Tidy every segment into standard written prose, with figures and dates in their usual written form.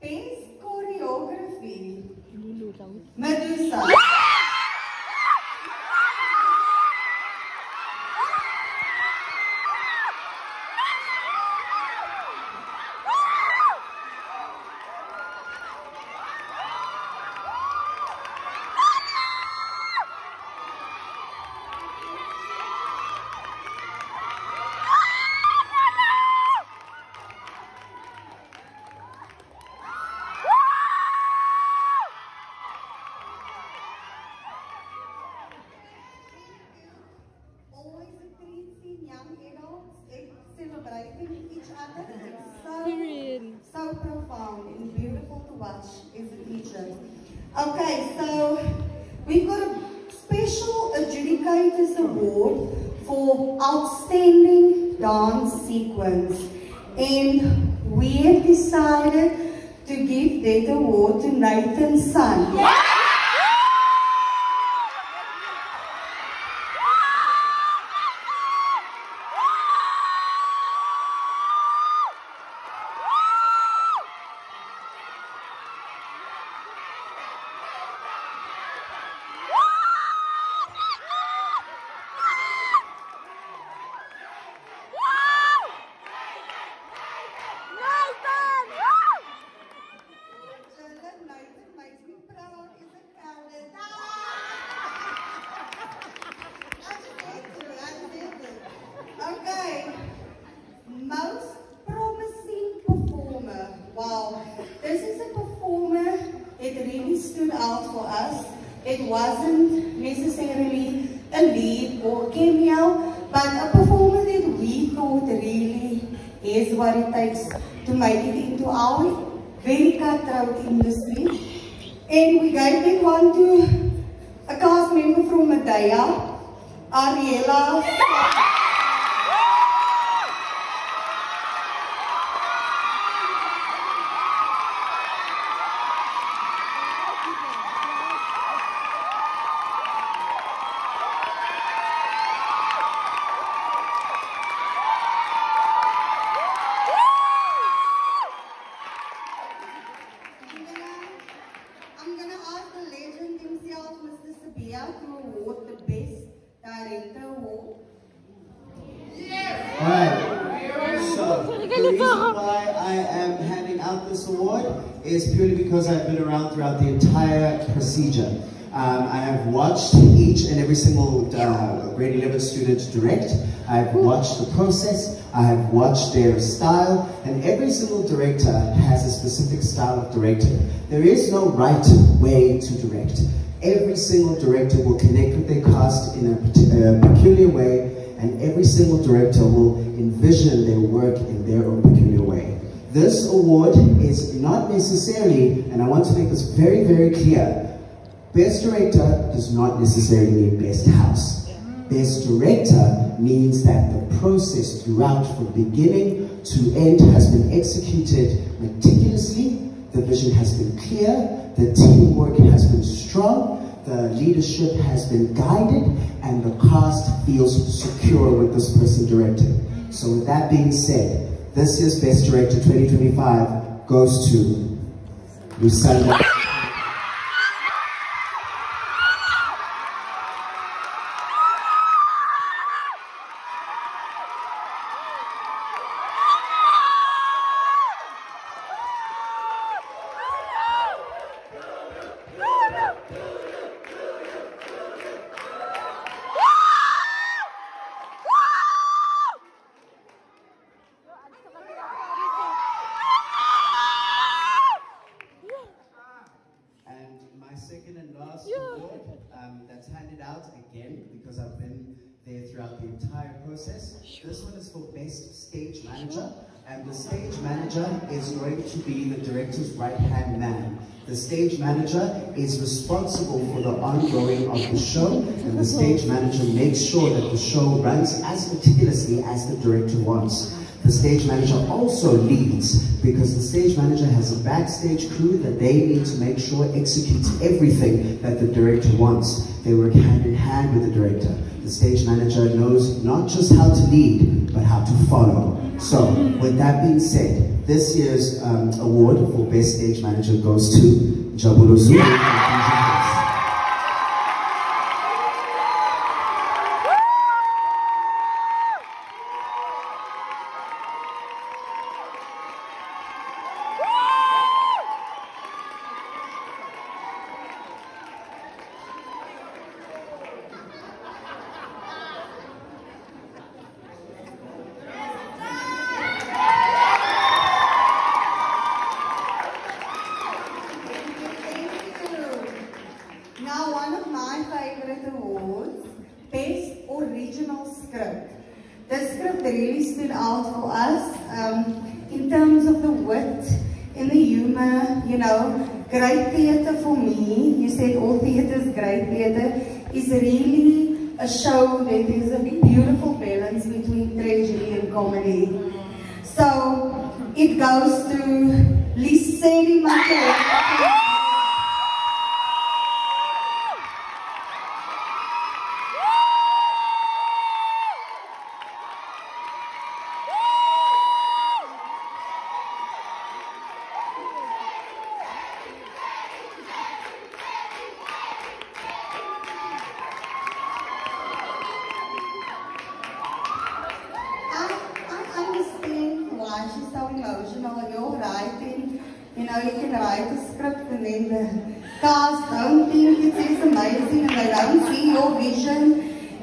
Best choreography. Medusa. Celebrating each other. It's so profound and beautiful to watch as a teacher. Okay, so we've got a special Adjudicators Award for Outstanding Dance Sequence. And we have decided to give that award to Nathan's son. Yeah! Okay, most promising performer. Wow, this is a performer that really stood out for us. It wasn't necessarily a lead or a cameo, but a performer that we thought really is what it takes to make it into our very cutthroat industry. And we gave that one to a cast member from Medea, Ariella. To award the Best Director Award. Yes. Alright, so the reason why I am handing out this award is purely because I've been around throughout the entire procedure. I have watched each and every single grade 11 student direct. I have watched the process, I have watched their style, and every single director has a specific style of directing. There is no right way to direct. Every single director will connect with their cast in a peculiar way, and every single director will envision their work in their own peculiar way. This award is not necessarily, and I want to make this very, very clear, Best Director does not necessarily mean Best House. Best Director means that the process throughout, from beginning to end, has been executed meticulously, the vision has been clear, the teamwork has been strong, the leadership has been guided, and the cast feels secure with this person directing. So with that being said, this year's Best Director 2025 goes to Lusanda. Second and last award that's handed out again because I've been there throughout the entire process. This one is for Best Stage Manager, and the stage manager is going to be the director's right-hand man. The stage manager is responsible for the ongoing of the show, and the stage manager makes sure that the show runs as meticulously as the director wants. the stage manager also leads, because the stage manager has a backstage crew that they need to make sure executes everything that the director wants. They work hand in hand with the director. The stage manager knows not just how to lead, but how to follow. So, with that being said, this year's award for Best Stage Manager goes to Jabulo Zulu. Now, one of my favorite awards, Best Original Script. The script really stood out for us in terms of the wit, in the humor, you know, great theatre for me. You said all theatre is great theatre. Is really a show that is a beautiful balance between tragedy and comedy. So, it goes to Liseli Mateo. She's so emotional, and you're writing, you know, you can write a script and then the cast don't think it is amazing and they don't see your vision,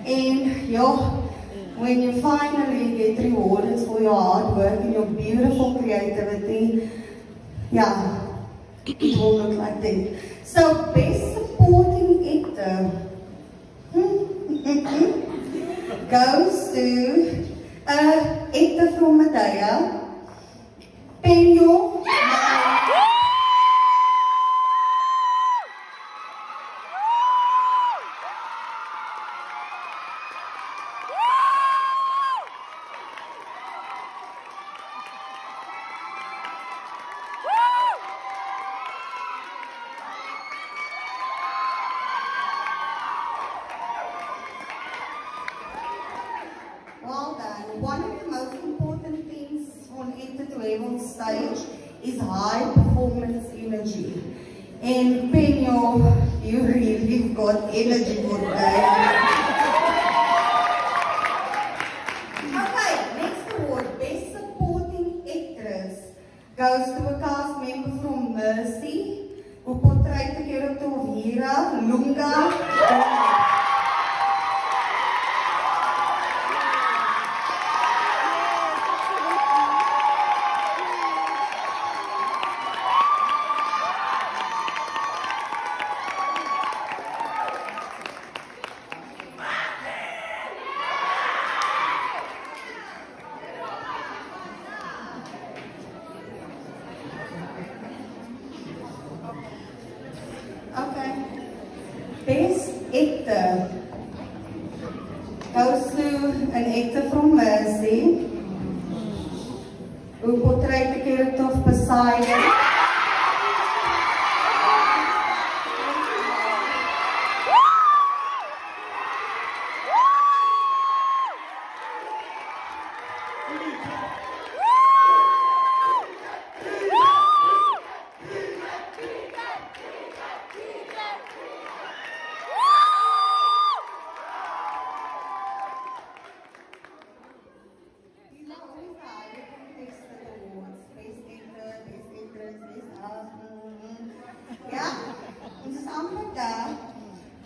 and when you finally get rewarded for your hard work and your beautiful creativity, yeah, it will look like that. So, Best Supporting Actor goes to actor from Medea, Penyo. Well done. One of the most important things on Enter to Heaven stage is high performance energy. And Penyo, you really got energy for that. Okay, next award, Best Supporting Actress, goes to a cast member from Mercy, who portrayed the character of Hira Lunga. Okay. Best Actor goes to an actor from Mercy who portrayed the character of Poseidon. Ja, ons is amper daar.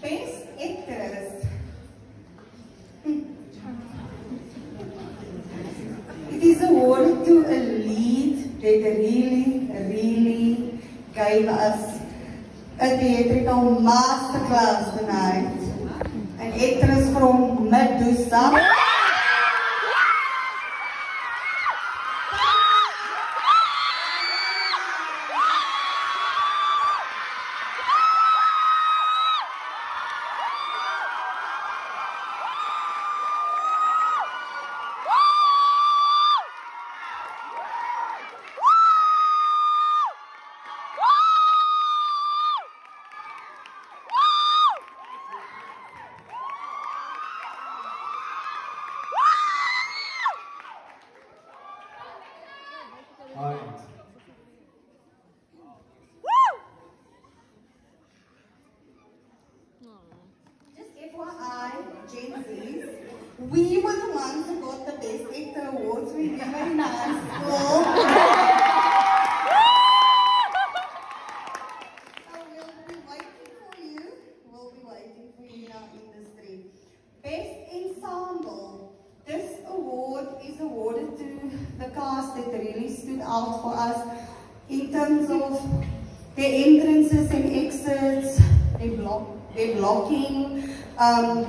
Best Actress. It is awarded to a lead that really gave us a theatrical masterclass tonight. An actress from Medusa. round. Just FYI, Gen Zs, we were the ones who got the Best Actor awards when we were in high school. So we'll be waiting for you. We'll be waiting for you in our industry. Best Ensemble. This award is awarded to the cast that really stood out for us in terms of their entrances and exits, their blocking,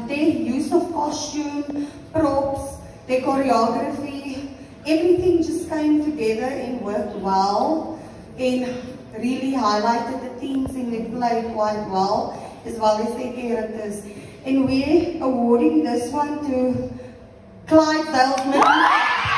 their use of costume, props, their choreography. Everything just came together and worked well and really highlighted the themes in the play quite well, as well as their characters. And we're awarding this one to Clyde Delfman.